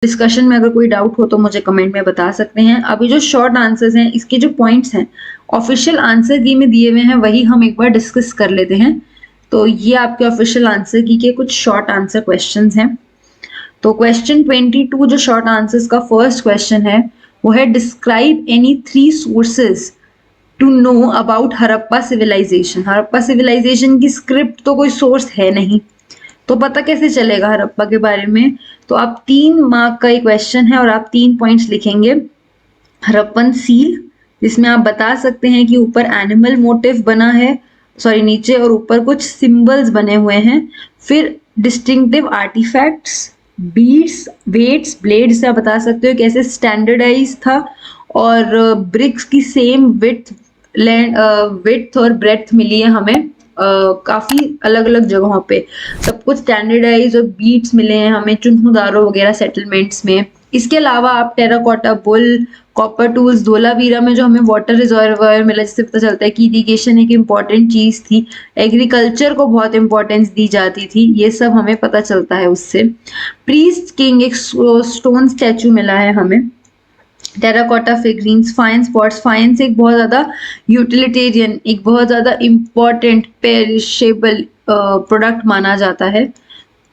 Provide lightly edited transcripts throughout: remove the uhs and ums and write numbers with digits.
Discussion में अगर कोई डाउट हो तो मुझे कमेंट में बता सकते हैं। अभी जो शॉर्ट आंसर्स हैं, इसके जो पॉइंट्स हैं ऑफिशियल आंसर की में दिए हुए हैं, वही हम एक बार डिस्कस कर लेते हैं। तो ये आपके ऑफिशियल आंसर की के कुछ शॉर्ट आंसर क्वेश्चंस हैं। तो क्वेश्चन 22 जो शॉर्ट आंसर्स का फर्स्ट क्वेश्चन है वो है describe any 3 sources to know about Harappa civilisation. Harappa civilisation की स्क्रिप्ट तो कोई सोर्स है नहीं, तो पता कैसे चलेगा हड़प्पा के बारे में। तो आप 3 मार्क का एक क्वेश्चन है और आप 3 पॉइंट्स लिखेंगे। हड़प्पन सील, जिसमें आप बता सकते हैं कि ऊपर एनिमल मोटिव बना है, सॉरी नीचे और ऊपर कुछ सिंबल्स बने हुए हैं। फिर distinctive artefacts, beads, weights, blade से आप बता सकते हो कैसे स्टैंडर्डाइज था। और ब्रिक्स की सेम विड्थ और ब्रेड्थ मिली है हमें काफी अलग अलग जगहों पे, सब कुछ स्टैंडर्डाइज और बीट्स मिले हैं हमें चुन्हुदारों वगैरह सेटलमेंट्स में। इसके अलावा आप terracotta bull, copper tools, Dholavira में जो हमें वाटर रिजर्वायर मिला, जिससे पता चलता है कि इरिगेशन एक इम्पॉर्टेंट चीज थी, एग्रीकल्चर को बहुत इंपॉर्टेंस दी जाती थी, ये सब हमें पता चलता है उससे। प्रीस्ट किंग एक स्टोन स्टैचू मिला है हमें। Terracotta figurines, fine spots, faience एक बहुत ज्यादा यूटिलिटेरियन, एक बहुत ज्यादा इम्पॉर्टेंट पेरिशेबल प्रोडक्ट माना जाता है,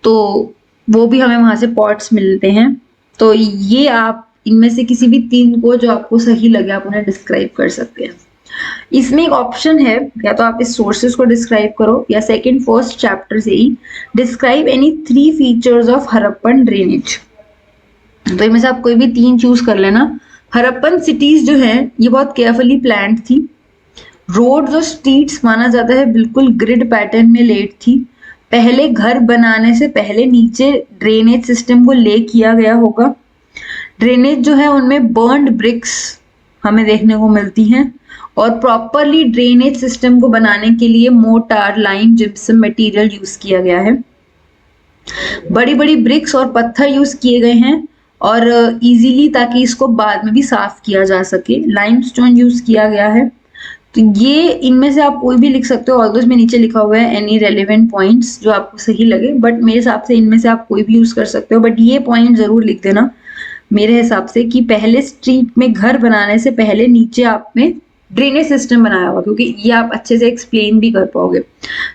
तो वो भी हमें वहां से पॉट्स मिलते हैं। तो ये आप इनमें से किसी भी 3 को जो आपको सही लगे आप उन्हें डिस्क्राइब कर सकते हैं। इसमें एक ऑप्शन है, या तो आप इस सोर्सेज को डिस्क्राइब करो या सेकंड फर्स्ट चैप्टर से ही describe any 3 features of Harappan drainage. तो इनमें से आप कोई भी 3 चूज कर लेना। हड़प्पन सिटीज जो है ये बहुत केयरफुली प्लान्ड थी। रोड्स और स्ट्रीट्स माना जाता है बिल्कुल ग्रिड पैटर्न में लेट थी। पहले घर बनाने से पहले नीचे ड्रेनेज सिस्टम को ले किया गया होगा। ड्रेनेज जो है उनमें बर्न्ड ब्रिक्स हमें देखने को मिलती हैं। और प्रॉपरली ड्रेनेज सिस्टम को बनाने के लिए mortar, lime, gypsum material use किया गया है। बड़ी बड़ी ब्रिक्स और पत्थर यूज किए गए हैं और इजीली, ताकि इसको बाद में भी साफ किया जा सके, लाइमस्टोन यूज किया गया है। तो ये इनमें से आप कोई भी लिख सकते हो, ऑल्दो इसमें नीचे लिखा हुआ है एनी रेलेवेंट पॉइंट्स जो आपको सही लगे, बट मेरे हिसाब से इनमें से आप कोई भी यूज कर सकते हो। बट ये पॉइंट जरूर लिख देना मेरे हिसाब से कि पहले स्ट्रीट में घर बनाने से पहले नीचे आपने ड्रेनेज सिस्टम बनाया हुआ, क्योंकि ये आप अच्छे से एक्सप्लेन भी कर पाओगे।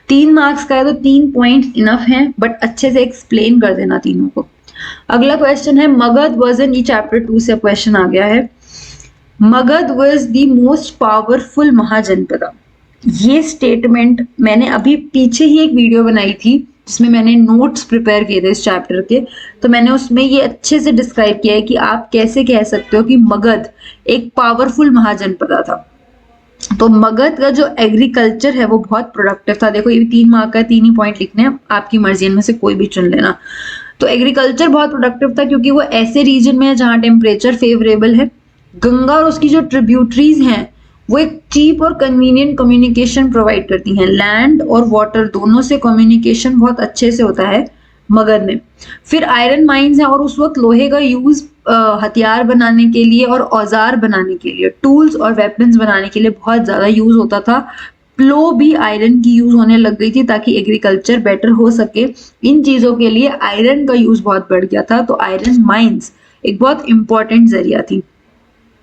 3 मार्क्स का है तो 3 पॉइंट इनफ हैं, बट अच्छे से एक्सप्लेन कर देना तीनों को। अगला क्वेश्चन है मगध वर्जन, ये चैप्टर 2 से क्वेश्चन आ गया है। Magadh was the most powerful Mahajanapada. ये स्टेटमेंट मैंने अभी पीछे ही एक वीडियो बनाई थी जिसमें मैंने नोट्स प्रिपेयर किए थे इस चैप्टर के, तो मैंने उसमें ये अच्छे से डिस्क्राइब किया है कि आप कैसे कह सकते हो कि मगध एक पावरफुल महाजनपदा था। तो मगध का जो एग्रीकल्चर है वो बहुत प्रोडक्टिव था। देखो ये 3 मार्क का 3 ही पॉइंट लिखने हैं, आपकी मर्जी इनमें से कोई भी चुन लेना। तो एग्रीकल्चर बहुत प्रोडक्टिव था क्योंकि वो ऐसे रीजन में है जहाँ टेम्परेचर फेवरेबल है। गंगा और उसकी जो ट्रिब्यूटरीज हैं वो एक चीप और कन्वीनियंट कम्युनिकेशन प्रोवाइड करती हैं। लैंड और वाटर दोनों से कम्युनिकेशन बहुत अच्छे से होता है मगध में। फिर आयरन माइंस हैं और उस वक्त लोहे का यूज हथियार बनाने के लिए और औजार बनाने के लिए, टूल्स और वेपन्स बनाने के लिए बहुत ज्यादा यूज होता था। प्लो भी आयरन की यूज होने लग गई थी ताकि एग्रीकल्चर बेटर हो सके। इन चीजों के लिए आयरन का यूज बहुत बढ़ गया था, तो आयरन माइंस एक बहुत इंपॉर्टेंट जरिया थी।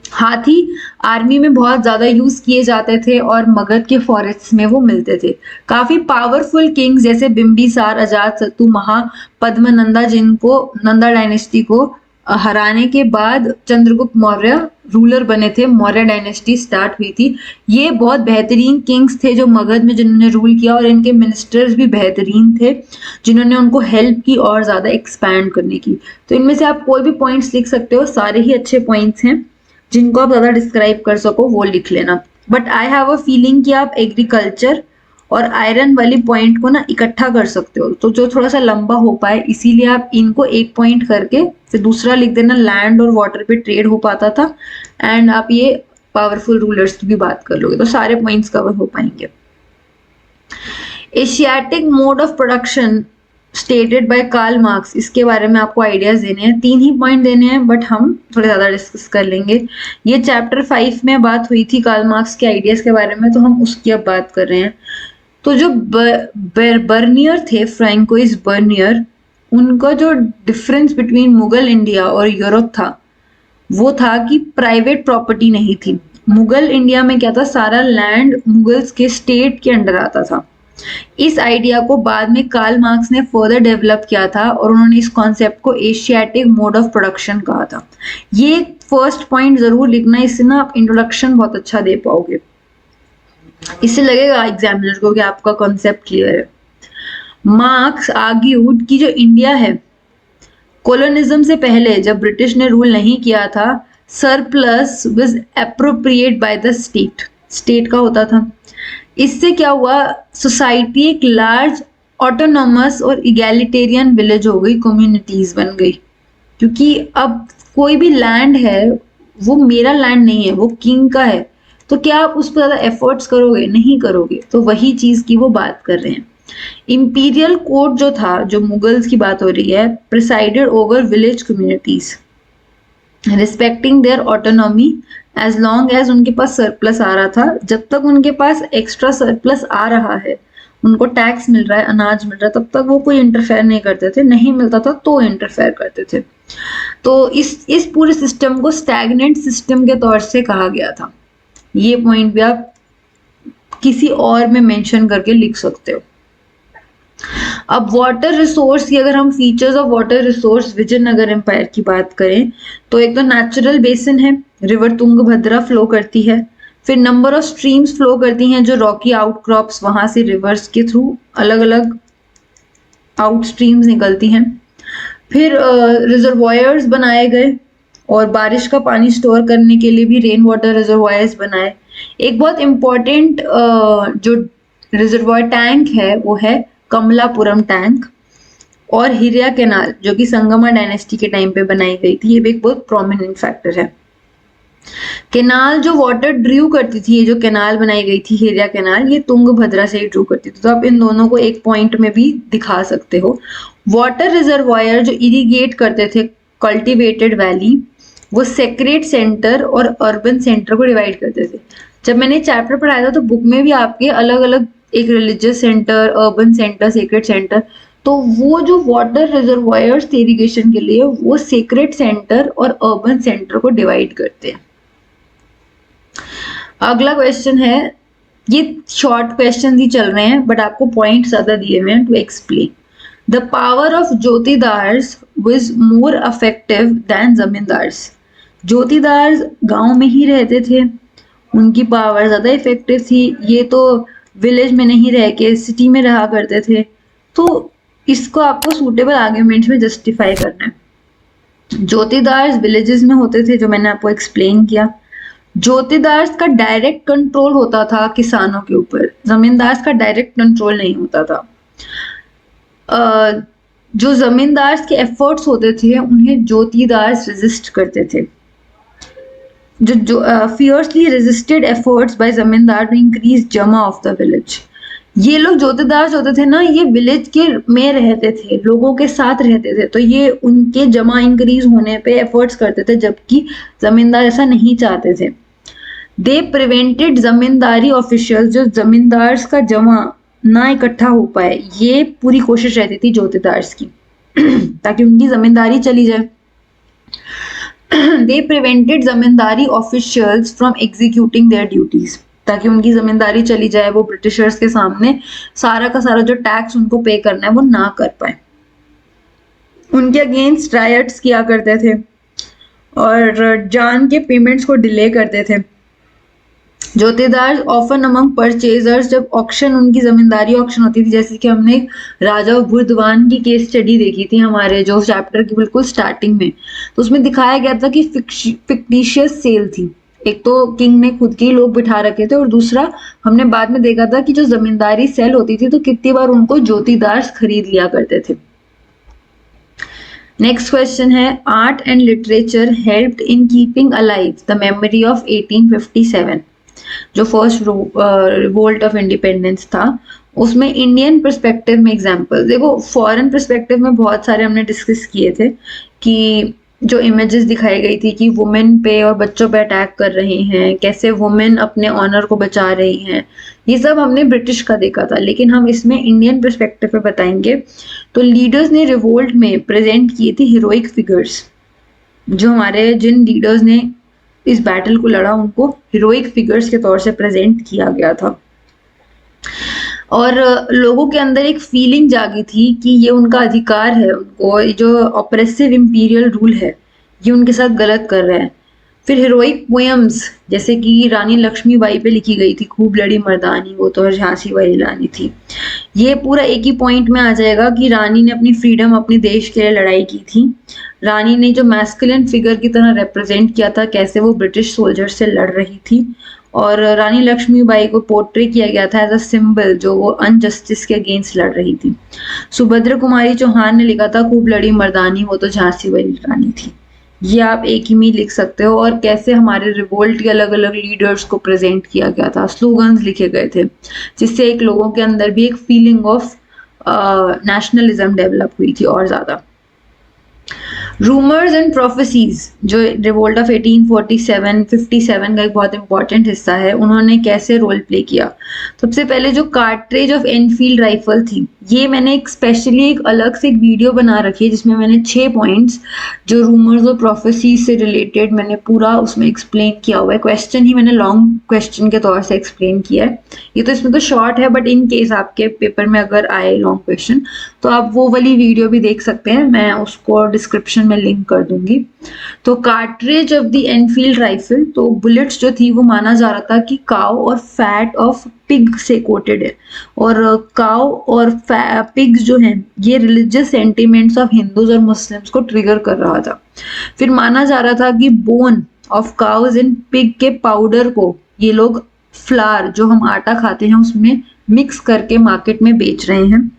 हाथी आर्मी में बहुत ज्यादा यूज किए जाते थे और मगध के फॉरेस्ट में वो मिलते थे। काफी पावरफुल किंग्स जैसे बिंबिसार, अजातशत्रु, महापद्मनंदा, जिनको नंदा डायनेस्टी को हराने के बाद चंद्रगुप्त मौर्य रूलर बने थे, मौर्य डायनेस्टी स्टार्ट हुई थी। ये बहुत बेहतरीन किंग्स थे जो मगध में जिन्होंने रूल किया, और इनके मिनिस्टर्स भी बेहतरीन थे जिन्होंने उनको हेल्प की और ज्यादा एक्सपैंड करने की। तो इनमें से आप कोई भी पॉइंट्स लिख सकते हो, सारे ही अच्छे पॉइंट्स हैं, जिनको आप ज्यादा डिस्क्राइब कर सको वो लिख लेना। But I have a feeling कि आप एग्रीकल्चर और आयरन वाली पॉइंट को ना इकट्ठा कर सकते हो, तो जो थोड़ा सा लंबा हो पाए, इसीलिए आप इनको एक पॉइंट करके फिर दूसरा लिख देना। लैंड और वाटर पे ट्रेड हो पाता था, एंड आप ये पावरफुल रूलर्स की भी बात कर लोगे तो सारे पॉइंट्स कवर हो पाएंगे। Asiatic mode of production stated by Karl Marx, इसके बारे में आपको आइडियाज देने हैं, 3 ही पॉइंट देने हैं, बट हम थोड़े ज्यादा डिस्कस कर लेंगे। ये चैप्टर 5 में बात हुई थी कार्ल मार्क्स के आइडियाज के बारे में, तो हम उसकी अब बात कर रहे हैं। तो जो बर्नियर थे, फ्रैंकोइस बर्नियर, उनका जो डिफरेंस बिटवीन मुगल इंडिया और यूरोप था वो था कि प्राइवेट प्रॉपर्टी नहीं थी। मुगल इंडिया में क्या था, सारा लैंड मुगल्स के स्टेट के अंडर आता था। इस आइडिया को बाद में कार्ल मार्क्स ने फर्दर डेवलप किया था और उन्होंने इस कॉन्सेप्ट को एशियाटिक मोड ऑफ प्रोडक्शन कहा था। ये फर्स्ट पॉइंट जरूर लिखना, इससे ना आप इंट्रोडक्शन बहुत अच्छा दे पाओगे, इससे लगेगा एग्जामिनर को कि आपका कॉन्सेप्ट क्लियर है। मार्क्स आर्ग्यूड कि जो इंडिया है, कोलोनिज्म से पहले जब ब्रिटिश ने रूल नहीं किया था, surplus was appropriate by the state, state का होता था। इससे क्या हुआ, सोसाइटी एक लार्ज ऑटोनॉमस और इगैलिटेरियन विलेज हो गई, कम्युनिटीज बन गई। क्योंकि अब कोई भी लैंड है वो मेरा लैंड नहीं है, वो किंग का है, तो क्या आप उस पर ज्यादा एफर्ट्स करोगे? नहीं करोगे। तो वही चीज की वो बात कर रहे हैं। इंपीरियल कोर्ट जो था, जो मुगल्स की बात हो रही है, presided over village communities respecting their autonomy as long as उनके पास सरप्लस आ रहा था। जब तक उनके पास एक्स्ट्रा सरप्लस आ रहा है, उनको टैक्स मिल रहा है, अनाज मिल रहा है, तब तक वो कोई इंटरफेयर नहीं करते थे। नहीं मिलता था तो इंटरफेयर करते थे। तो इस पूरे सिस्टम को स्टैग्नेंट सिस्टम के तौर से कहा गया था। ये पॉइंट भी आप किसी और में मेंशन करके लिख सकते हो। अब वाटर रिसोर्स की अगर हम features of water resource Vijayanagar empire की बात करें, तो एक तो नेचुरल बेसिन है, रिवर तुंगभद्रा फ्लो करती है। फिर नंबर ऑफ स्ट्रीम्स फ्लो करती हैं, जो रॉकी आउटक्रॉप्स वहां से रिवर्स के थ्रू अलग अलग आउट स्ट्रीम्स निकलती हैं। फिर रिजर्वायर्स बनाए गए और बारिश का पानी स्टोर करने के लिए भी रेन वाटर रिजर्वायर्स बनाए। एक बहुत इंपॉर्टेंट जो रिजर्वायर टैंक है वो है कमलापुरम टैंक, और हिरिया कैनाल जो कि संगमा डायनेस्टी के टाइम पे बनाई गई थी, ये भी एक बहुत प्रोमिनेंट फैक्टर है। कैनाल जो वाटर ड्रू करती थी, ये जो कैनाल बनाई गई थी हिरिया कैनाल, ये तुंगभद्रा से ही ड्रू करती थी। तो आप इन दोनों को एक पॉइंट में भी दिखा सकते हो। वाटर रिजर्वायर जो इरिगेट करते थे कल्टिवेटेड वैली, वो सेक्रेट सेंटर और अर्बन सेंटर को डिवाइड करते थे। जब मैंने चैप्टर पढ़ाया था तो बुक में भी आपके अलग अलग, एक religious centre, urban centre, sacred centre, तो वो जो वाटर रिजर्वायर्स थे इरिगेशन के लिए, वो सेक्रेट सेंटर और अर्बन सेंटर को डिवाइड करते हैं। अगला क्वेश्चन है, ये शॉर्ट क्वेश्चन ही चल रहे हैं बट आपको पॉइंट ज्यादा दिए हुए हैं to explain. The power of jotedars was more effective than zamindars. Jotedars गांव में ही रहते थे, उनकी पावर ज्यादा इफेक्टिव थी। ये तो विलेज में नहीं रह के सिटी में रहा करते थे। तो इसको आपको सूटेबल आर्ग्यूमेंट्स में जस्टिफाई करना है। जोतीदार्स विलेजेस में होते थे, जो मैंने आपको एक्सप्लेन किया। जोतीदार्स का डायरेक्ट कंट्रोल होता था किसानों के ऊपर, जमींदार्स का डायरेक्ट कंट्रोल नहीं होता था। जो जमींदार्स के एफर्ट्स होते थे उन्हें जोतीदार्स रेजिस्ट करते थे। जो फियर्सली रेजिस्टेड एफर्ट्स बाय जमींदार टू इंक्रीज जमा ऑफ द विलेज। ये लोग जोतेदार होते थे ना, ये विलेज के में रहते थे, लोगों के साथ रहते थे, तो ये उनके जमा इंक्रीज होने पे एफर्ट्स करते थे, जबकि जमींदार ऐसा नहीं चाहते थे। दे प्रिवेंटेड जमींदारी ऑफिशियल, जो जमींदार्स का जमा ना इकट्ठा हो पाए, ये पूरी कोशिश रहती थी जोतेदार्स की ताकि उनकी जमींदारी चली जाए। They prevented zamindari officials from executing their duties, ताकि उनकी जमींदारी चली जाए, वो ब्रिटिशर्स के सामने सारा का सारा जो टैक्स उनको पे करना है वो ना कर पाए। उनके अगेंस्ट रायट्स किया करते थे और जान के पेमेंट्स को डिले करते थे। जोतेदार ऑफन अमंग परचेजर्स, जब ऑक्शन, उनकी जमींदारी ऑक्शन होती थी, जैसे कि हमने राजा बुर्दवान की केस स्टडी देखी थी हमारे जो चैप्टर की बिल्कुल स्टार्टिंग में, तो उसमें दिखाया गया था कि फिक्टिशियस सेल थी। एक तो किंग ने खुद के ही लोग बिठा रखे थे, और दूसरा हमने बाद में देखा था कि जो जमींदारी सेल होती थी तो कितनी बार उनको जोतीदार खरीद लिया करते थे। नेक्स्ट क्वेश्चन है, art and literature helped in keeping alive the memory of 1857, जो फर्स्ट रिवोल्ट ऑफ इंडिपेंडेंस था। उसमें इंडियन पर्सपेक्टिव में एग्जांपल देखो, फॉरेन पर्सपेक्टिव में बहुत सारे हमने डिस्कस किए थे कि जो इमेजेस दिखाई गई थी कि वुमेन पे और बच्चों पे अटैक कर रहे हैं, कैसे वुमेन अपने ऑनर को बचा रही हैं, ये सब हमने ब्रिटिश का देखा था। लेकिन हम इसमें इंडियन पर्सपेक्टिव पे बताएंगे। तो लीडर्स ने रिवोल्ट में प्रेजेंट किए थे हीरोइक फिगर्स, जो हमारे जिन लीडर्स ने इस बैटल को लड़ा उनको हीरोइक फिगर्स के तौर से प्रेजेंट किया गया था। और लोगों के अंदर एक फीलिंग जागी थी कि ये उनका अधिकार है, उनको ये जो ऑपरेसिव इंपीरियल रूल है ये उनके साथ गलत कर रहा है। फिर हीरोइक पोएम्स जैसे कि रानी लक्ष्मीबाई पे लिखी गई थी, खूब लड़ी मर्दानी वो तो झांसी वाली रानी थी। ये पूरा एक ही पॉइंट में आ जाएगा कि रानी ने अपनी फ्रीडम अपने देश के लिए लड़ाई की थी। रानी ने जो मैस्कुलिन फिगर की तरह रिप्रेजेंट किया था कैसे वो ब्रिटिश सोल्जर से लड़ रही थी। और रानी लक्ष्मीबाई को पोर्ट्रे किया गया था एज अ सिंबल, जो वो अनजस्टिस के अगेंस्ट लड़ रही थी। सुभद्रा कुमारी चौहान ने लिखा था खूब लड़ी मर्दानी वो तो झांसी वाली रानी थी। ये आप एक ही में लिख सकते हो। और कैसे हमारे रिवोल्ट के अलग अलग लीडर्स को प्रेजेंट किया गया था, स्लोगन्स लिखे गए थे, जिससे एक लोगों के अंदर भी एक फीलिंग ऑफ नेशनलिज्म डेवलप हुई थी और ज्यादा। रूमर्स एंड प्रोफेसीज जो रिवोल्ट ऑफ 1847 57 का एक बहुत इंपॉर्टेंट हिस्सा है, उन्होंने कैसे रोल प्ले किया। सबसे पहले जो कार्ट्रेज ऑफ एनफील्ड राइफल थी, ये मैंने एक स्पेशली एक अलग से एक वीडियो बना रखी है जिसमें मैंने 6 पॉइंट्स जो रूमर्स और प्रोफेसीज से रिलेटेड मैंने पूरा उसमें एक्सप्लेन किया हुआ है। क्वेश्चन ही मैंने लॉन्ग क्वेश्चन के तौर से एक्सप्लेन किया है। ये तो इसमें तो शॉर्ट है, बट इन केस आपके पेपर में अगर आए लॉन्ग क्वेश्चन तो आप वो वाली वीडियो भी देख सकते हैं, मैं उसको डिस्क्रिप्शन में लिंक कर दूंगी। तो cartridge of the Enfield rifle, तो बुलेट्स जो थी वो माना जा रहा था कि काउ और फैट ऑफ पिग से कोटेड है। और काउ और पिग्स जो हैं ये रिलीजियस सेंटिमेंट्स ऑफ हिंदूज और मुस्लिम्स को ट्रिगर कर रहा था। फिर माना जा रहा था कि bone of cows and pig के पाउडर को ये लोग फ्लावर जो हम आटा खाते हैं उसमें मिक्स करके मार्केट में बेच रहे हैं।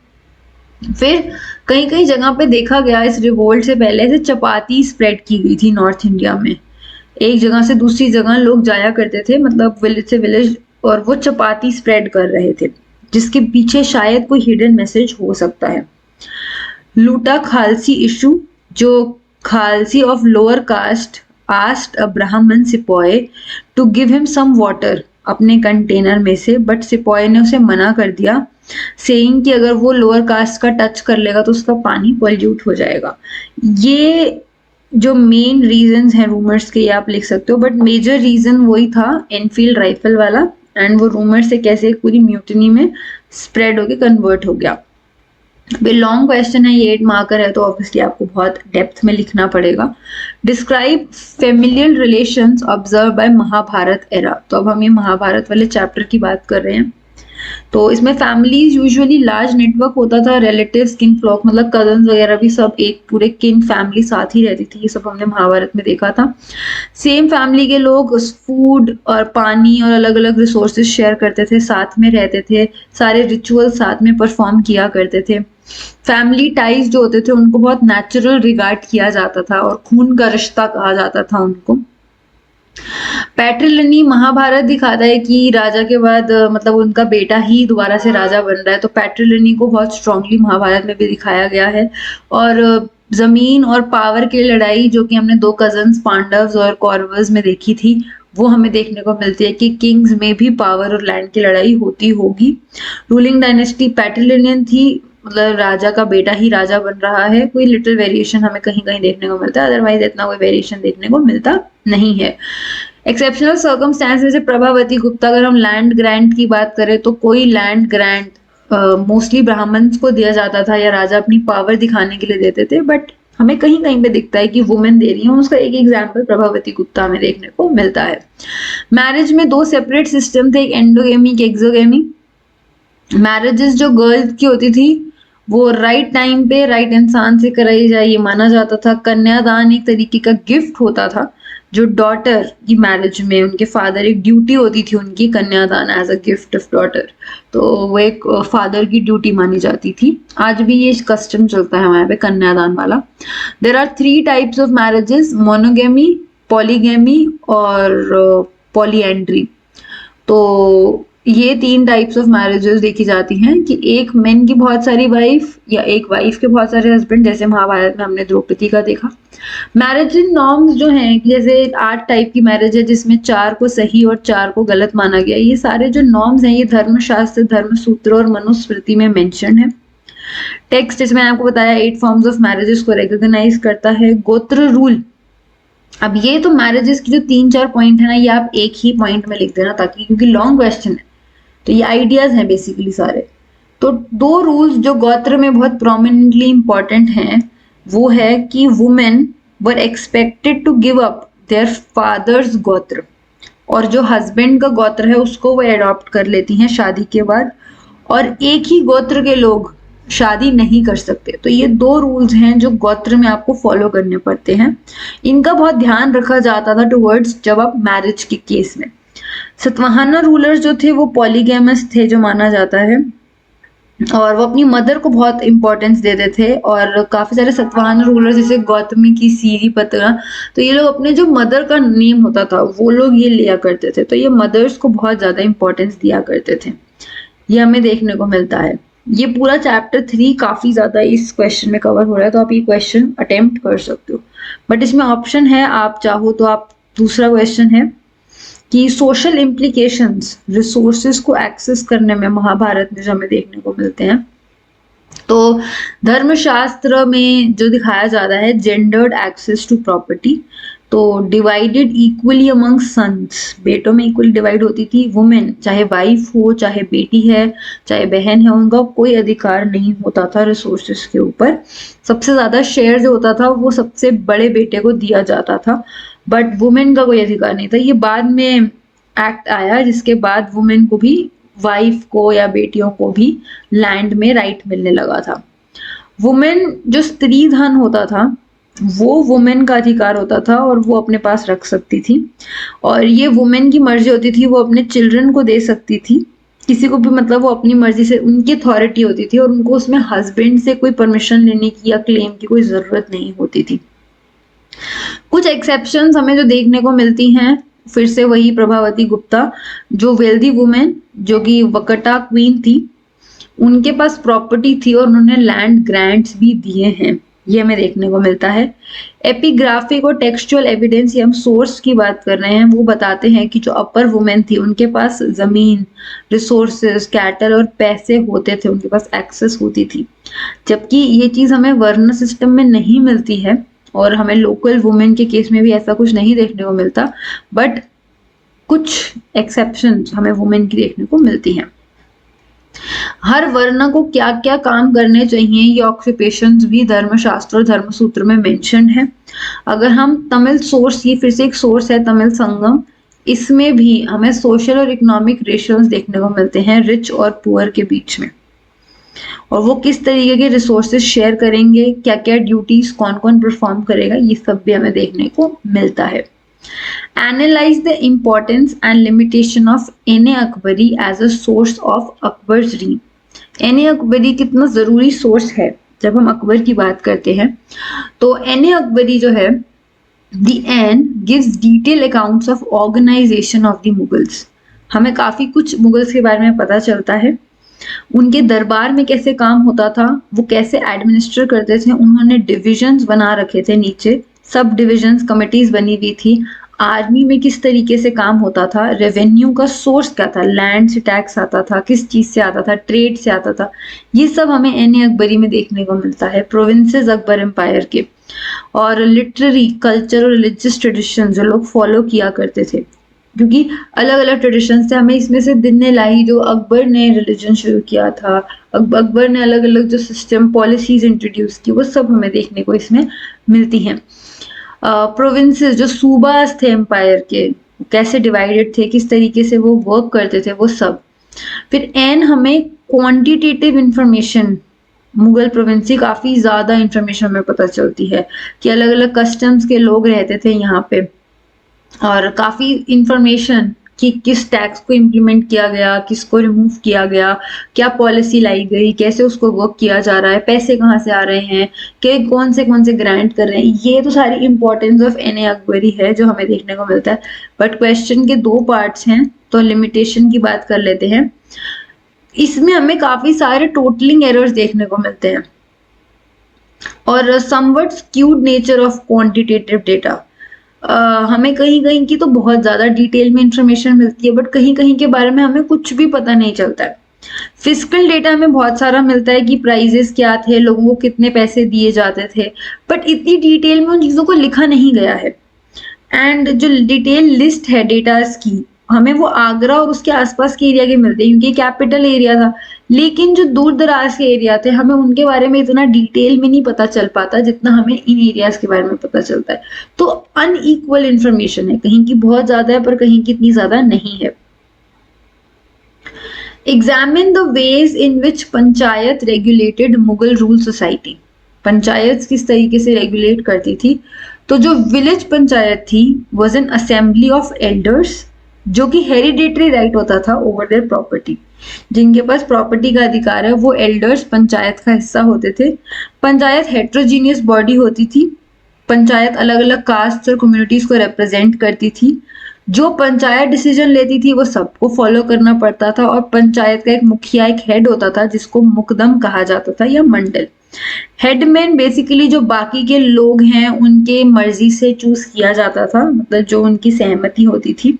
फिर कई कई जगह पे देखा गया इस रिवोल्ट से पहले से चपाती स्प्रेड की गई थी नॉर्थ इंडिया में। एक जगह से दूसरी जगह लोग जाया करते थे, मतलब विलेज से विलेज, और वो चपाती स्प्रेड कर रहे थे, जिसके पीछे शायद कोई हिडन मैसेज हो सकता है। लूटा खालसी इशू, जो khalasi of lower caste asked a Brahmin sepoy to give him some water अपने कंटेनर में से, बट सिपॉय ने उसे मना कर दिया, सेइंग कि अगर वो लोअर कास्ट का टच कर लेगा तो उसका पानी पॉल्यूट हो जाएगा। ये जो मेन रीजंस हैं रूमर्स के, ये आप लिख सकते हो, बट मेजर रीजन वही था एनफील्ड राइफल वाला, एंड वो रूमर से कैसे पूरी म्यूटनी में स्प्रेड होके कन्वर्ट हो गया। लॉन्ग क्वेश्चन है, ये 8 मार्कर है तो ऑब्वियसली आपको बहुत डेप्थ में लिखना पड़ेगा। Describe familial relations observe by Mahabharata era, तो अब हम ये महाभारत वाले चैप्टर की बात कर रहे हैं। तो इसमें फैमिलीज यूजुअली लार्ज नेटवर्क होता था, रिलेटिव्स, किन फ्लॉक, मतलब कजन्स वगैरह भी सब एक पूरे किन फैमिली साथ ही रहती थी। ये सब हमने महाभारत में देखा था। सेम फैमिली के लोग फूड और पानी और अलग अलग रिसोर्सेज शेयर करते थे, साथ में रहते थे, सारे रिचुअल साथ में परफॉर्म किया करते थे। फैमिली टाइज जो होते थे उनको बहुत नेचुरल रिगार्ड किया जाता था और खून का रिश्ता कहा जाता था उनको। पैट्रिलिनी महाभारत दिखाता है कि राजा के बाद मतलब उनका बेटा ही दोबारा से राजा बन रहा है, तो पैट्रिलिनी को बहुत स्ट्रांगली महाभारत में भी दिखाया गया है। और जमीन और पावर की लड़ाई जो कि हमने 2 कजन्स पांडव्स और कौरवस में देखी थी, वो हमें देखने को मिलती है कि किंग्स में भी पावर और लैंड की लड़ाई होती होगी। रूलिंग डायनेस्टी पैट्रिलिनियन थी, मतलब राजा का बेटा ही राजा बन रहा है। कोई लिटिल वेरिएशन हमें कहीं कहीं देखने को मिलता है, अदरवाइज इतना कोई वेरिएशन देखने को मिलता नहीं है। एक्सेप्शनल सर्कमस्टेंसेस से प्रभावती गुप्ता, अगर हम लैंड ग्रांट की बात करें तो कोई लैंड ग्रांट मोस्टली ब्राह्मण्स को दिया जाता था या राजा अपनी पावर दिखाने के लिए देते थे, बट हमें कहीं कहीं पे दिखता है कि वुमेन दे रही है। उसका एक एग्जाम्पल प्रभावती गुप्ता में देखने को मिलता है। मैरिज में 2 सेपरेट सिस्टम थे, एक एंडोगेमी एक एक्सोगेमी। मैरिजेस जो गर्ल्स की होती थी वो राइट टाइम पे राइट इंसान से कराई जाए ये माना जाता था। कन्यादान एक तरीके का गिफ्ट होता था, जो डॉटर की मैरिज में उनके फादर, एक ड्यूटी होती थी उनकी kanyadan as a gift of daughter, तो वो एक फादर की ड्यूटी मानी जाती थी। आज भी ये कस्टम चलता है हमारे पे कन्यादान वाला। There are 3 types of marriages, monogamy, polygamy और पॉलीएंड्री। तो ये 3 टाइप्स ऑफ मैरिजेस देखी जाती हैं कि एक मेन की बहुत सारी वाइफ या एक वाइफ के बहुत सारे हस्बैंड, जैसे महाभारत में हमने द्रौपदी का देखा। मैरिज इन नॉर्म्स जो हैं, जैसे 8 टाइप की मैरिज है जिसमें 4 को सही और 4 को गलत माना गया। ये सारे जो नॉर्म्स हैं ये धर्मशास्त्र, धर्मसूत्र और मनुस्मृति में मेंशन है। टेक्स्ट जिसमें आपको बताया 8 फॉर्म्स ऑफ मैरिजेस को रिकॉग्नाइज करता है। गोत्र रूल, अब ये तो मैरिजेस की जो 3-4 पॉइंट है ना, ये आप एक ही पॉइंट में लिख देना, ताकि क्योंकि लॉन्ग क्वेश्चन है तो ये आइडियाज हैं बेसिकली सारे। तो 2 रूल्स जो गोत्र में बहुत प्रोमिनेंटली इंपॉर्टेंट हैं वो है कि women were expected to give up their fathers gotra, और जो हस्बैंड का गोत्र है उसको वो अडॉप्ट कर लेती हैं शादी के बाद, और एक ही गोत्र के लोग शादी नहीं कर सकते। तो ये 2 रूल्स हैं जो गोत्र में आपको फॉलो करने पड़ते हैं। इनका बहुत ध्यान रखा जाता था टुवर्ड्स जब आप मैरिज के केस में। सतवाहना रूलर्स जो थे वो पॉलीगैमस थे जो माना जाता है, और वो अपनी मदर को बहुत इंपॉर्टेंस देते थे। और काफी सारे सतवाहना रूलर्स जैसे गौतमी की सीरी पत्रा, तो ये लोग अपने जो मदर का नेम होता था वो लोग ये लिया करते थे, तो ये मदर्स को बहुत ज्यादा इंपॉर्टेंस दिया करते थे। ये हमें देखने को मिलता है। ये पूरा चैप्टर 3 काफी ज्यादा इस क्वेश्चन में कवर हो रहा है, तो आप ये क्वेश्चन अटेम्प्ट कर सकते हो। बट इसमें ऑप्शन है, आप चाहो तो आप दूसरा क्वेश्चन है कि सोशल इम्प्लीकेशंस रिसोर्सेज को एक्सेस करने में महाभारत में जो हमें देखने को मिलते हैं। तो धर्मशास्त्र में जो दिखाया जाता है जेंडर्ड एक्सेस टू प्रॉपर्टी, तो डिवाइडेड इक्वली अमंग सन्स, बेटों में इक्वली डिवाइड होती थी। वुमेन चाहे वाइफ हो, चाहे बेटी है, चाहे बहन है, उनका कोई अधिकार नहीं होता था रिसोर्सेज के ऊपर। सबसे ज्यादा शेयर जो होता था वो सबसे बड़े बेटे को दिया जाता था, बट वुमेन का कोई अधिकार नहीं था। ये बाद में एक्ट आया जिसके बाद वुमेन को भी, वाइफ को या बेटियों को भी लैंड में राइट मिलने लगा था। वुमेन जो स्त्री धन होता था वो वुमेन का अधिकार होता था और वो अपने पास रख सकती थी, और ये वुमेन की मर्जी होती थी, वो अपने चिल्ड्रन को दे सकती थी किसी को भी, मतलब वो अपनी मर्जी से, उनकी अथॉरिटी होती थी और उनको उसमें हस्बैंड से कोई परमिशन लेने की या क्लेम की कोई जरूरत नहीं होती थी। कुछ एक्सेप्शंस हमें जो देखने को मिलती हैं, फिर से वही प्रभावती गुप्ता, जो वेल्दी वुमेन जो कि वकटा क्वीन थी, उनके पास प्रॉपर्टी थी और उन्होंने लैंड ग्रांट्स भी दिए हैं, ये हमें देखने को मिलता है। एपिग्राफिक और टेक्सचुअल एविडेंस, ये हम सोर्स की बात कर रहे हैं, वो बताते हैं कि जो अपर वुमेन थी उनके पास जमीन, रिसोर्सेज, कैटल और पैसे होते थे, उनके पास एक्सेस होती थी। जबकि ये चीज हमें वर्ण सिस्टम में नहीं मिलती है और हमें लोकल वुमेन के केस में भी ऐसा कुछ नहीं देखने को मिलता, बट कुछ एक्सेप्शंस हमें वुमेन की देखने को मिलती हैं। हर वर्ण को क्या क्या काम करने चाहिए ये ऑक्यूपेशंस भी धर्मशास्त्र और धर्मसूत्र में मेंशन है। अगर हम तमिल सोर्स, ये फिर से एक सोर्स है तमिल संगम, इसमें भी हमें सोशल और इकोनॉमिक रेशियोज देखने को मिलते हैं रिच और पुअर के बीच में, और वो किस तरीके के रिसोर्सेज शेयर करेंगे, क्या क्या ड्यूटीज कौन कौन परफॉर्म करेगा, ये सब भी हमें देखने को मिलता है। Analyze the importance and limitation of एने Akbari as a source of Akbar's reign। एने अकबरी कितना जरूरी सोर्स है जब हम अकबर की बात करते हैं। तो एने अकबरी जो है, The Ain gives detailed accounts of organization of the Mughals। हमें काफी कुछ मुगल्स के बारे में पता चलता है, उनके दरबार में कैसे काम होता था, वो कैसे एडमिनिस्टर करते थे, उन्होंने डिविजन्स बना रखे थे, नीचे सब डिविजन्स कमिटीज बनी हुई थी, आर्मी में किस तरीके से काम होता था, रेवेन्यू का सोर्स क्या था, लैंड से टैक्स आता था, किस चीज से आता था, ट्रेड से आता था, ये सब हमें एने अकबरी में देखने को मिलता है। प्रोविंसेस अकबर एम्पायर के, और लिटरेरी, कल्चर और रिलीजियस ट्रेडिशन जो लोग फॉलो किया करते थे, क्योंकि अलग अलग ट्रेडिशन से हमें इसमें से दिन ने लाई जो अकबर ने रिलीजन शुरू किया था, अकबर ने अलग अलग जो सिस्टम पॉलिसीज इंट्रोड्यूस की, वो सब हमें देखने को इसमें मिलती हैं। प्रोविंसेस जो सूबास थे एम्पायर के, कैसे डिवाइडेड थे, किस तरीके से वो वर्क करते थे, वो सब। फिर एन हमें क्वांटिटेटिव इंफॉर्मेशन, मुगल प्रोविंस काफी ज्यादा इंफॉर्मेशन हमें पता चलती है कि अलग अलग कस्टम्स के लोग रहते थे यहाँ पे, और काफी इंफॉर्मेशन कि किस टैक्स को इम्प्लीमेंट किया गया, किसको रिमूव किया गया, क्या पॉलिसी लाई गई, कैसे उसको वर्क किया जा रहा है, पैसे कहाँ से आ रहे हैं, कि कौन से ग्रांट कर रहे हैं। ये तो सारी इंपॉर्टेंस ऑफ एन अकबरी है जो हमें देखने को मिलता है। बट क्वेश्चन के दो पार्ट्स हैं, तो लिमिटेशन की बात कर लेते हैं। इसमें हमें काफी सारे टोटलिंग एरर्स देखने को मिलते हैं और somewhat skewed nature of quantitative data. हमें कहीं कहीं की तो बहुत ज्यादा डिटेल में इंफॉर्मेशन मिलती है, बट कहीं कहीं के बारे में हमें कुछ भी पता नहीं चलता है। फिजिकल डेटा हमें बहुत सारा मिलता है कि प्राइजेस क्या थे, लोगों को कितने पैसे दिए जाते थे, बट इतनी डिटेल में उन चीजों को लिखा नहीं गया है। एंड जो डिटेल लिस्ट है डेटास की, हमें वो आगरा और उसके आसपास के एरिया के मिलते हैं क्योंकि कैपिटल एरिया था। लेकिन जो दूर दराज के एरिया थे, हमें उनके बारे में इतना डिटेल में नहीं पता चल पाता जितना हमें इन एरियाज के बारे में पता चलता है। तो अनइक्वल इंफॉर्मेशन है, कहीं की बहुत ज्यादा है पर कहीं की इतनी ज्यादा नहीं है। Examine the ways in which panchayat regulated Mughal rule society. Panchayat किस तरीके से रेगुलेट करती थी? तो जो विलेज पंचायत थी was an assembly of elders, जो कि हेरिडेटरी राइट होता था ओवर देयर प्रॉपर्टी। जिनके पास प्रॉपर्टी का अधिकार है वो एल्डर्स पंचायत का हिस्सा होते थे। पंचायत हेट्रोजीनियस बॉडी होती थी। पंचायत अलग अलग कास्ट और कम्युनिटीज को रिप्रेजेंट करती थी। जो पंचायत डिसीजन लेती थी वो सबको फॉलो करना पड़ता था और पंचायत का एक मुखिया, एक हेड होता था जिसको मुकदम कहा जाता था या मंडल। हेडमैन बेसिकली जो बाकी के लोग हैं उनके मर्जी से चूज किया जाता था, मतलब जो उनकी सहमति होती थी।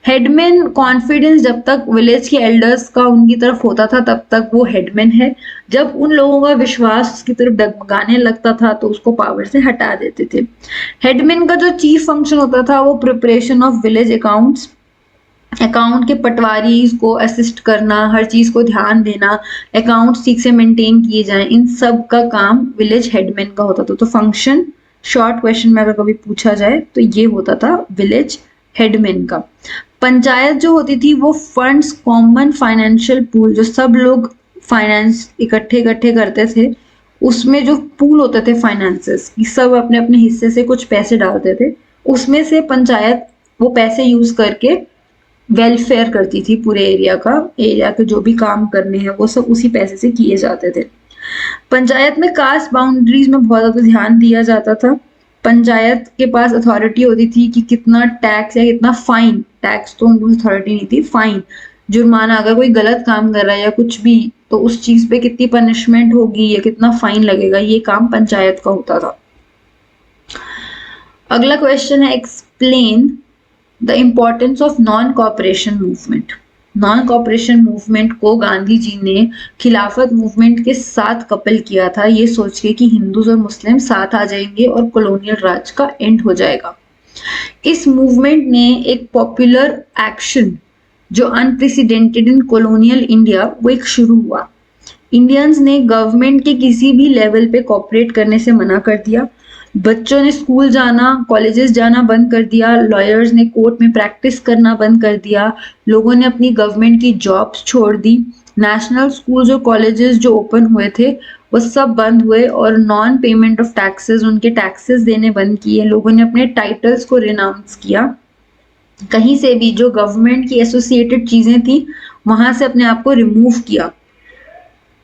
हेडमैन कॉन्फिडेंस जब तक विलेज के एल्डर्स का उनकी तरफ होता था तब तक वो हेडमैन है। जब उन लोगों का विश्वास उसकी तरफ डगमगाने लगता था तो उसको पावर से हटा देते थे। हेडमैन का जो चीफ फंक्शन होता था वो preparation of village accounts, account के पटवारी को असिस्ट करना, हर चीज को ध्यान देना, अकाउंट ठीक से मेंटेन किए जाएं, इन सब का काम विलेज हेडमैन का होता था। तो फंक्शन शॉर्ट क्वेश्चन में अगर कभी पूछा जाए तो ये होता था विलेज हेडमैन का। पंचायत जो होती थी वो फंड्स, कॉमन फाइनेंशियल पूल, जो सब लोग फाइनेंस इकट्ठे इकट्ठे करते थे, उसमें जो पूल होते थे फाइनेंसेस, सब अपने अपने हिस्से से कुछ पैसे डालते थे, उसमें से पंचायत वो पैसे यूज करके वेलफेयर करती थी पूरे एरिया का। एरिया के जो भी काम करने हैं वो सब उसी पैसे से किए जाते थे। पंचायत में कास्ट बाउंड्रीज में बहुत ज्यादा ध्यान दिया जाता था। पंचायत के पास अथॉरिटी होती थी कि कितना टैक्स या कितना फाइन, टैक्स तो उनकी अथॉरिटी नहीं थी, फाइन, जुर्माना, अगर कोई गलत काम कर रहा है या कुछ भी तो उस चीज पे कितनी पनिशमेंट होगी या कितना फाइन लगेगा, ये काम पंचायत का होता था। अगला क्वेश्चन है explain the importance of non cooperation movement. Non cooperation movement को गांधी जी ने खिलाफत मूवमेंट के साथ कपल किया था, ये सोच के कि हिंदूज और मुस्लिम साथ आ जाएंगे और कॉलोनियल राज का एंड हो जाएगा। इस मूवमेंट ने एक पॉपुलर एक्शन जो अनप्रेसिडेंटेड इन कॉलोनियल इंडिया वो एक शुरू हुआ। इंडियंस ने गवर्नमेंट के किसी भी लेवल पे कॉपरेट करने से मना कर दिया। बच्चों ने स्कूल जाना, कॉलेजेस जाना बंद कर दिया। लॉयर्स ने कोर्ट में प्रैक्टिस करना बंद कर दिया। लोगों ने अपनी गवर्नमेंट की जॉब्स छोड़ दी। नेशनल स्कूल्स और कॉलेजेस जो ओपन हुए थे वो सब बंद हुए और नॉन पेमेंट ऑफ टैक्सेस, उनके टैक्सेस देने बंद किए। लोगों ने अपने टाइटल्स को रिनाउंस किया। कहीं से भी जो गवर्नमेंट की एसोसिएटेड चीजें थी वहां से अपने आप को रिमूव किया।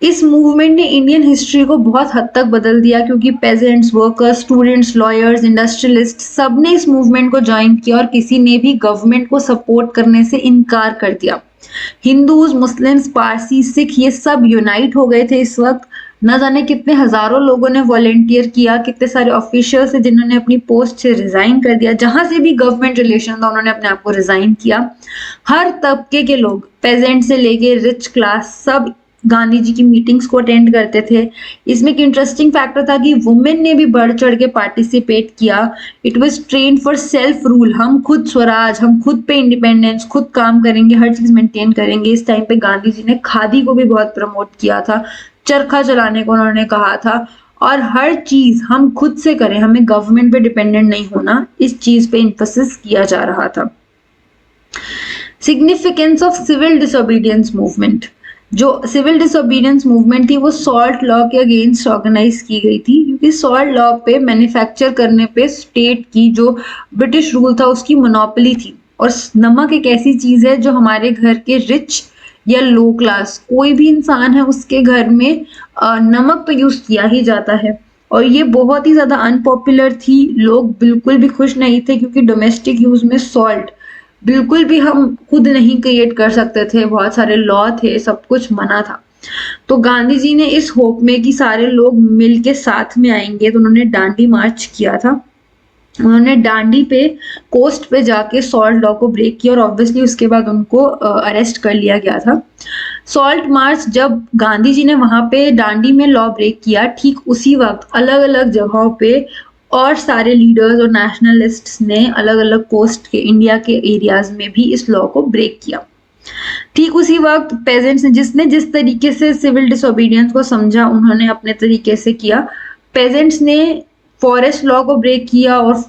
इस मूवमेंट ने इंडियन हिस्ट्री को बहुत हद तक बदल दिया क्योंकि pageants, workers, students, lawyers, industrialist सब ने इस मूवमेंट को ज्वाइन किया और किसी ने भी गवर्नमेंट को सपोर्ट करने से इनकार कर दिया। हिंदूज, मुस्लिम्स, पारसी, सिख ये सब यूनाइट हो गए थे इस वक्त। न जाने कितने हजारों लोगों ने वॉलेंटियर किया, कितने सारे ऑफिशियल्स थे जिन्होंने अपनी पोस्ट से रिजाइन कर दिया। जहां से भी गवर्नमेंट रिलेशन था उन्होंने अपने आप को रिजाइन किया। हर तबके के लोग, पेजेंट से लेके रिच क्लास, सब गांधी जी की मीटिंग्स को अटेंड करते थे। इसमें एक इंटरेस्टिंग फैक्टर था कि वुमेन ने भी बढ़ चढ़ के पार्टिसिपेट किया। It was train for self rule, हम खुद स्वराज, हम खुद पे इंडिपेंडेंस, खुद काम करेंगे, हर चीज मेंटेन करेंगे। इस टाइम पे गांधी जी ने खादी को भी बहुत प्रमोट किया था, चरखा चलाने को उन्होंने कहा था और हर चीज हम खुद से करें, हमें गवर्नमेंट पे डिपेंडेंट नहीं होना, इस चीज पे इंफोसिस किया जा रहा था। Significance of civil disobedience movement. जो सिविल डिसोबीडियंस मूवमेंट थी वो सॉल्ट लॉ के अगेंस्ट ऑर्गेनाइज की गई थी क्योंकि सॉल्ट लॉ पे मैन्युफैक्चर करने पे स्टेट की जो ब्रिटिश रूल था उसकी मोनोपोली थी और नमक एक ऐसी चीज है जो हमारे घर के रिच या लो क्लास कोई भी इंसान है उसके घर में नमक तो यूज किया ही जाता है। और ये बहुत ही ज्यादा अनपॉपुलर थी, लोग बिल्कुल भी खुश नहीं थे क्योंकि डोमेस्टिक यूज में सॉल्ट बिल्कुल भी हम खुद नहीं क्रिएट कर सकते थे, बहुत सारे लॉ थे, सब कुछ मना था। तो गांधी जी ने इस होप में कि सारे लोग मिल के साथ में आएंगे तो उन्होंने दांडी मार्च किया था। उन्होंने दांडी पे कोस्ट पे जाके सॉल्ट लॉ को ब्रेक किया और ऑब्वियसली उसके बाद उनको अरेस्ट कर लिया गया था। सॉल्ट मार्च जब गांधी जी ने वहां पे दांडी में लॉ ब्रेक किया, ठीक उसी वक्त अलग अलग जगहों पे और सारे लीडर्स और नेशनलिस्ट्स ने अलग अलग कोस्ट के इंडिया के एरियाज में भी इस लॉ को ब्रेक किया। ठीक उसी वक्त पेजेंट्स ने जिसने जिस तरीके से सिविल डिसोबीडियंस को समझा उन्होंने अपने तरीके से किया। पेजेंट्स ने फॉरेस्ट लॉ को ब्रेक किया और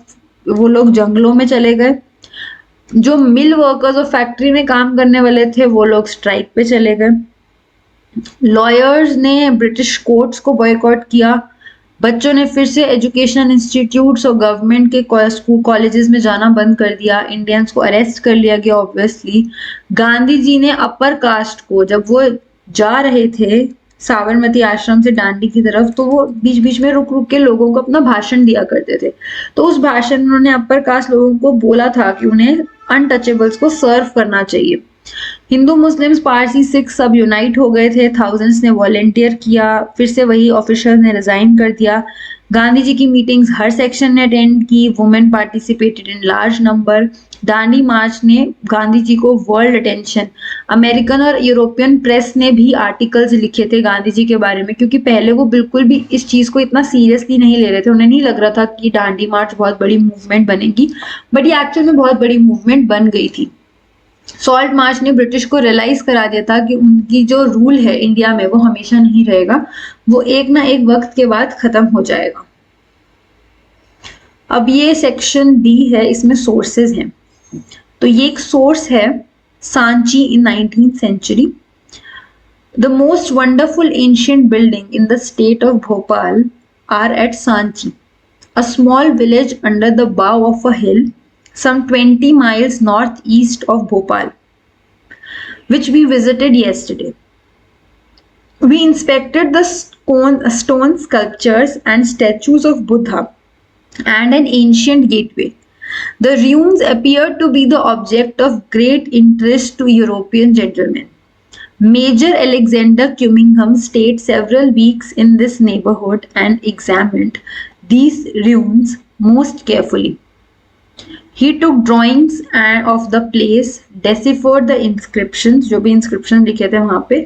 वो लोग जंगलों में चले गए। जो मिल वर्कर्स और फैक्ट्री में काम करने वाले थे वो लोग स्ट्राइक पे चले गए। लॉयर्स ने ब्रिटिश कोर्ट्स को बॉयकॉट किया। बच्चों ने फिर से एजुकेशनल इंस्टीट्यूट्स और गवर्नमेंट के स्कूल कॉलेजेस में जाना बंद कर दिया। इंडियंस को अरेस्ट कर लिया गया ऑब्वियसली। गांधी जी ने अपर कास्ट को, जब वो जा रहे थे साबरमती आश्रम से दांडी की तरफ, तो वो बीच बीच में रुक रुक के लोगों को अपना भाषण दिया करते थे। तो उस भाषण में उन्होंने अपर कास्ट लोगों को बोला था कि उन्हें अनटचेबल्स को सर्व करना चाहिए। हिंदू मुस्लिम्स पारसी सिख सब यूनाइट हो गए थे, थाउजेंड्स ने वॉलेंटियर किया, फिर से वही ऑफिसर्स ने रिजाइन कर दिया। गांधी जी की मीटिंग्स हर सेक्शन ने अटेंड की, women participated in large number. Dandi march ने गांधी जी को वर्ल्ड अटेंशन, अमेरिकन और यूरोपियन प्रेस ने भी आर्टिकल्स लिखे थे गांधी जी के बारे में, क्योंकि पहले वो बिल्कुल भी इस चीज को इतना सीरियसली नहीं ले रहे थे। उन्हें नहीं लग रहा था कि दांडी मार्च बहुत बड़ी मूवमेंट बनेगी, बट ये एक्चुअल में बहुत बड़ी मूवमेंट बन गई थी। सॉल्ट मार्च ने ब्रिटिश को रियलाइज करा दिया था कि उनकी जो रूल है इंडिया में वो हमेशा नहीं रहेगा, वो एक ना एक वक्त के बाद खत्म हो जाएगा। अब ये सेक्शन डी है, इसमें सोर्सेज हैं। तो ये एक सोर्स है Sanchi in 19th century। The most wonderful ancient building in the state of Bhopal are at Sanchi, a small village under the bow of a hill some 20 miles northeast of Bhopal, which we visited yesterday. We inspected the stone sculptures and statues of Buddha and an ancient gateway. The ruins appeared to be the object of great interest to European gentlemen. Major Alexander Cunningham stayed several weeks in this neighborhood and examined these ruins most carefully. He took drawings of the place, deciphered the inscriptions, जो भी inscription लिखे थे वहाँ पे,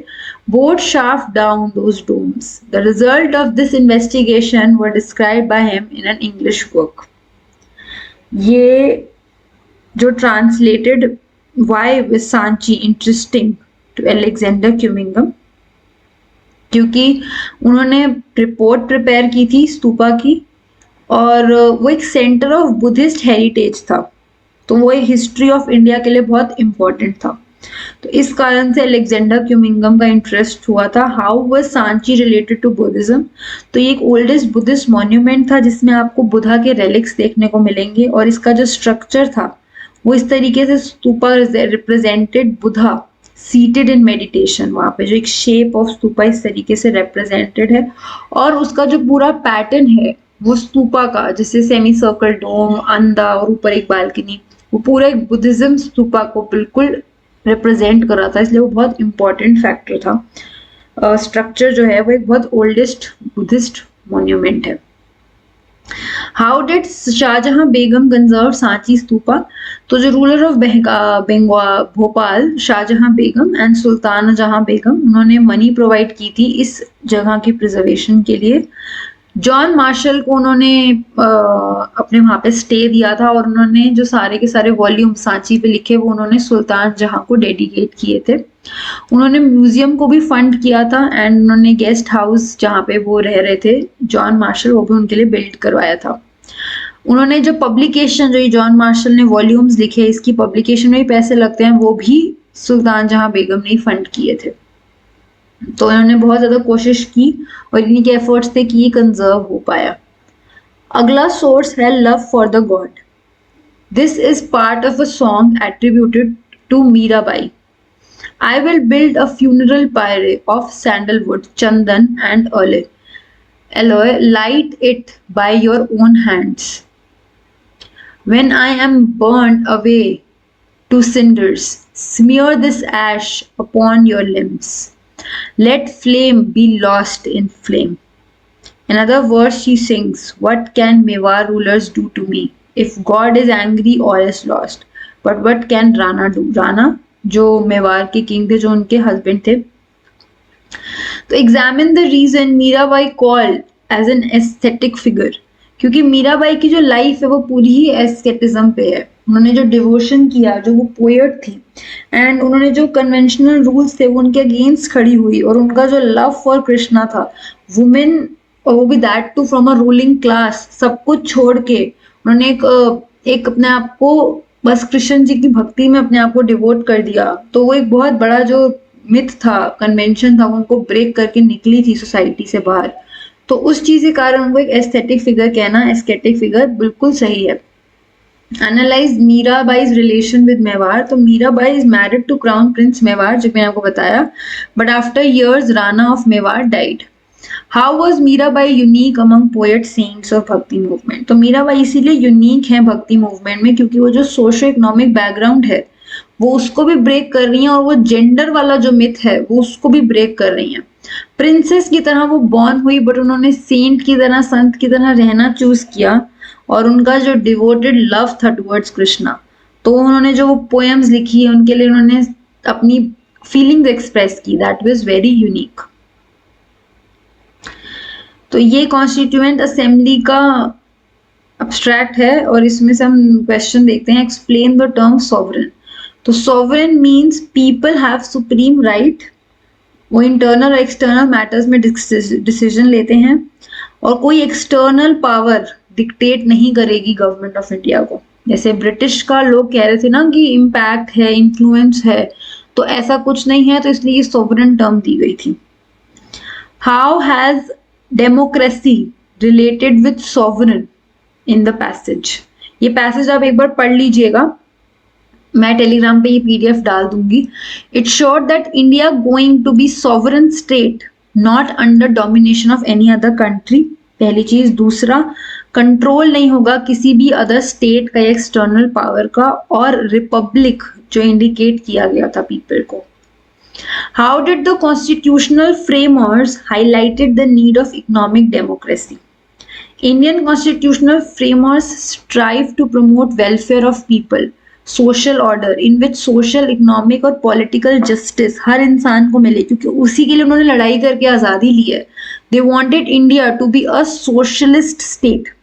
bored shaft down those domes. The result of this investigation were described by him in an English book. ये जो translated why was Sanchi interesting to Alexander Cunningham, क्योंकि उन्होंने रिपोर्ट प्रिपेयर की थी स्तूपा की और वो एक सेंटर ऑफ बुद्धिस्ट हेरिटेज था, तो वो एक हिस्ट्री ऑफ इंडिया के लिए बहुत इंपॉर्टेंट था। तो इस कारण से अलेक्जेंडर क्यूमिंगम का इंटरेस्ट हुआ था। How was Sanchi related to Buddhism? तो ये एक ओल्डेस्ट बुद्धिस्ट मॉन्यूमेंट था जिसमें आपको बुद्धा के रेलिक्स देखने को मिलेंगे और इसका जो स्ट्रक्चर था वो इस तरीके से stupa represented Buddha seated in meditation. वहाँ पे जो एक शेप ऑफ स्तूपा इस तरीके से रिप्रेजेंटेड है और उसका जो पूरा पैटर्न है वो स्तूपा का, जैसे सेमी सर्कल डोम, अंधा और ऊपर एक बालकनी, वो पूरा एक बुद्धिज्म स्तूपा को बिल्कुल रिप्रेजेंट कर रहा था, इसलिए वो बहुत इंपॉर्टेंट फैक्टर था। स्ट्रक्चर जो है वो एक बहुत ओल्डेस्ट बुद्धिस्ट मॉन्यूमेंट है। How did Shahjahan Begum conserve Sanchi stupa? तो जो ruler of Bhopal Shahjahan Begum and Sultan Jahan Begum, उन्होंने मनी प्रोवाइड की थी इस जगह की प्रिजर्वेशन के लिए। जॉन मार्शल को उन्होंने अपने वहाँ पे स्टे दिया था और उन्होंने जो सारे के सारे वॉल्यूम सांची पे लिखे वो उन्होंने सुल्तान जहां को डेडिकेट किए थे। उन्होंने म्यूजियम को भी फंड किया था एंड उन्होंने गेस्ट हाउस जहाँ पे वो रह रहे थे जॉन मार्शल, वो भी उनके लिए बिल्ड करवाया था। उन्होंने जो पब्लिकेशन, जो जॉन मार्शल ने वॉल्यूम्स लिखे, इसकी पब्लिकेशन में भी पैसे लगते हैं, वो भी सुल्तान जहां बेगम ने फंड किए थे। तो उन्होंने बहुत ज्यादा कोशिश की और इन्हीं के एफर्ट्स थे कि ये कंजर्व हो पाया। अगला सोर्स है love for the God. This is part of a song attributed to Mirabai. I will build a funeral pyre of sandalwood, chandan, and aloe. Light it by your own hands. When I am burned away to cinders, smear this ash upon your limbs. Let flame be lost in flame. Another verse she sings, what can Mewar rulers do to me? If God is angry, all is lost. But what can Rana do? Rana, जो मेवार के king थे, जो उनके husband थे. तो examine the reason Mirabai called as an aesthetic figure, क्योंकि मीराबाई की जो लाइफ है वो पूरी ही एस्थेटिज्म पे है. उन्होंने जो डिवोशन किया, जो वो पोएट थी, एंड उन्होंने जो कन्वेंशनल रूल्स थे वो उनके अगेंस्ट खड़ी हुई, और उनका जो लव फॉर कृष्णा था, वुमेन, और वो भी that too from a ruling class, सब कुछ छोड़ के उन्होंने एक अपने आप को बस कृष्ण जी की भक्ति में अपने आप को डिवोट कर दिया. तो वो एक बहुत बड़ा जो मिथ था, कन्वेंशन था, वो उनको ब्रेक करके निकली थी सोसाइटी से बाहर. तो उस चीज के कारण उनको एक एस्थेटिक फिगर कहना, एस्थेटिक फिगर बिल्कुल सही है. Analyse Mirabai's relation with Mewar. तो Mirabai is married to crown prince Mewar, जो मैंने आपको बताया, but after years Rana of Mewar died. How was Mirabai unique among poet, saints और भक्ति मूवमेंट. तो मीराबाई इसीलिए यूनिक है भक्ति मूवमेंट में, क्योंकि वो जो सोशो इकोनॉमिक बैकग्राउंड है वो उसको भी ब्रेक कर रही हैं, और वो जेंडर वाला जो मिथ है वो उसको भी ब्रेक कर रही हैं. प्रिंसेस की तरह वो बॉर्न हुई, बट उन्होंने सेंट की तरह, संत की तरह रहना चूज किया, और उनका जो डिवोटेड लव था टुवर्ड्स कृष्णा, तो उन्होंने जो वो पोएम्स लिखी है उनके लिए उन्होंने अपनी फीलिंग्स एक्सप्रेस की. That was very unique. तो ये कॉन्स्टिट्यूएंट असेंबली का अब्स्ट्रैक्ट है, और इसमें से हम क्वेश्चन देखते हैं. Explain the term sovereign. तो sovereign means people have supreme right. वो इंटरनल और एक्सटर्नल मैटर्स में डिसीजन लेते हैं, और कोई एक्सटर्नल पावर डिक्टेट नहीं करेगी गवर्नमेंट ऑफ इंडिया को. जैसे ब्रिटिश का लोग कह रहे थे ना कि इम्पैक्ट है, इन्फ्लुएंस है, तो ऐसा कुछ नहीं है, तो इसलिए ये सॉवरेन टर्म दी गई थी. How has democracy related with sovereign in the passage. ये पैसेज आप एक बार पढ़ लीजिएगा, मैं टेलीग्राम पे ये पीडीएफ डाल दूंगी. It showed that India going to be sovereign state, not under domination of any other country. पहली चीज. दूसरा, कंट्रोल नहीं होगा किसी भी अदर स्टेट का, एक्सटर्नल पावर का, और रिपब्लिक जो इंडिकेट किया गया था पीपल को. How did the constitutional framers highlighted the need of economic democracy? Indian constitutional framers strive to promote welfare of people, social order in which social, economic और political justice हर इंसान को मिले, क्योंकि उसी के लिए उन्होंने लड़ाई करके आज़ादी ली है. They wanted India to be a socialist state.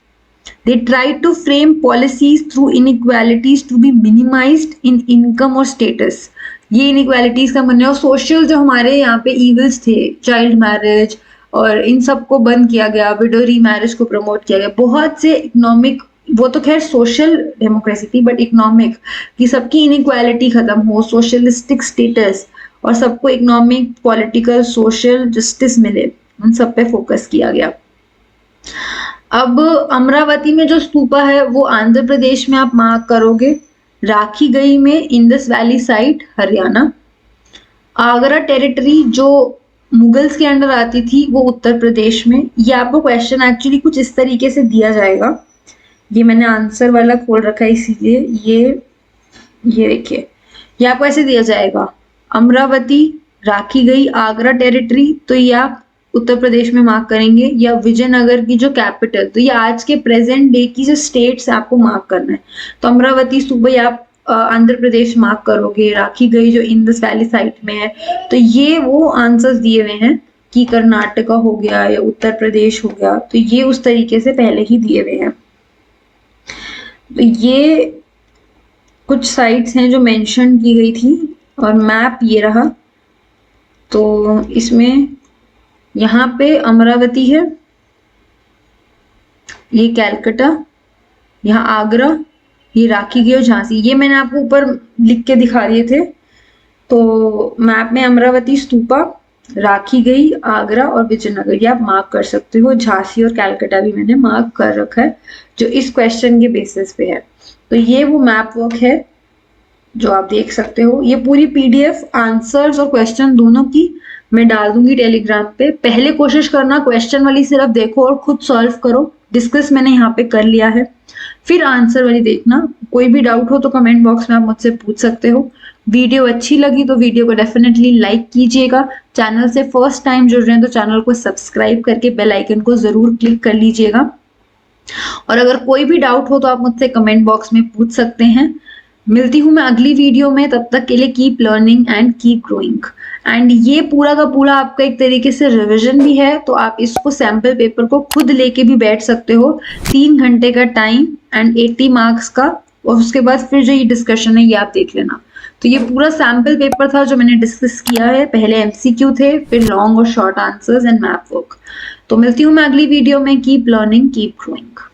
They tried to frame policies through inequalities to be minimized in income or status. ये इनइक्वालिटीज का मन है, और सोशल जो हमारे यहाँ पे इविल्स थे, चाइल्ड मैरिज और इन सब को बंद किया गया, विडो रीमैरिज को प्रमोट किया गया. बहुत से इकोनॉमिक, वो तो खैर सोशल डेमोक्रेसी थी, बट इकोनॉमिक कि सबकी इनइक्वालिटी खत्म हो, सोशलिस्टिक स्टेटस, और सबको इकोनॉमिक, पॉलिटिकल, सोशल जस्टिस मिले, उन सब पे फोकस किया गया. अब अमरावती में जो स्तूपा है वो आंध्र प्रदेश में आप मार्क करोगे. राखी गई में Indus valley site, Haryana. Agra territory जो मुगल्स के अंडर आती थी वो उत्तर प्रदेश में. ये आपको क्वेश्चन एक्चुअली कुछ इस तरीके से दिया जाएगा, ये मैंने आंसर वाला खोल रखा है इसीलिए. ये देखिए, ये आपको ऐसे दिया जाएगा, अमरावती, राखी गई, आगरा टेरिटरी, तो ये आप उत्तर प्रदेश में मार्क करेंगे. या विजयनगर की जो कैपिटल, तो ये आज के प्रेजेंट डे की जो स्टेट्स आपको मार्क करना है. तो अमरावती सूबे आप आंध्र प्रदेश मार्क करोगे. राखी गई जो इंडस वैली साइट में है, तो ये वो आंसर्स दिए हुए हैं कि कर्नाटका हो गया या उत्तर प्रदेश हो गया, तो ये उस तरीके से पहले ही दिए हुए हैं. तो ये कुछ साइट्स हैं जो मेंशन की गई थी, और मैप ये रहा. तो इसमें यहाँ पे अमरावती है, ये कैलकाटा, यहाँ आगरा, ये राखी गई और झांसी. ये मैंने आपको ऊपर लिख के दिखा दिए थे. तो मैप में अमरावती स्तूपा, राखी गई, आगरा और विजयनगर, ये आप मार्क कर सकते हो. झांसी और कैलकाटा भी मैंने मार्क कर रखा है, जो इस क्वेश्चन के बेसिस पे है. तो ये वो मैप वर्क है जो आप देख सकते हो। ये पूरी पीडीएफ आंसर्स और क्वेश्चन दोनों की मैं डाल दूंगी टेलीग्राम पे। पहले कोशिश करना क्वेश्चन वाली सिर्फ देखो और खुद सॉल्व करो, डिस्कस मैंने यहाँ पे कर लिया है। फिर आंसर वाली देखना। कोई भी डाउट हो तो कमेंट बॉक्स में आप मुझसे पूछ सकते हो। वीडियो अच्छी लगी तो वीडियो को डेफिनेटली लाइक कीजिएगा। चैनल से फर्स्ट टाइम जुड़ रहे हैं तो चैनल को सब्सक्राइब करके बेल आइकन को जरूर क्लिक कर लीजिएगा। और अगर कोई भी डाउट हो तो आप मुझसे कमेंट बॉक्स में पूछ सकते हैं। मिलती हूँ मैं अगली वीडियो में, तब तक के लिए keep learning and keep growing. And ये पूरा का पूरा आपका एक तरीके से रिवीजन भी है, तो आप इसको सैम्पल पेपर को खुद लेके भी बैठ सकते हो। 3 घंटे का टाइम एंड 80 मार्क्स का, और उसके बाद फिर जो ये डिस्कशन है ये आप देख लेना। तो ये पूरा सैम्पल पेपर था जो मैंने डिस्कस किया है। पहले एमसीक्यू थे, फिर लॉन्ग और short answers and map work. तो मिलती हूँ मैं अगली वीडियो में। Keep learning keep growing.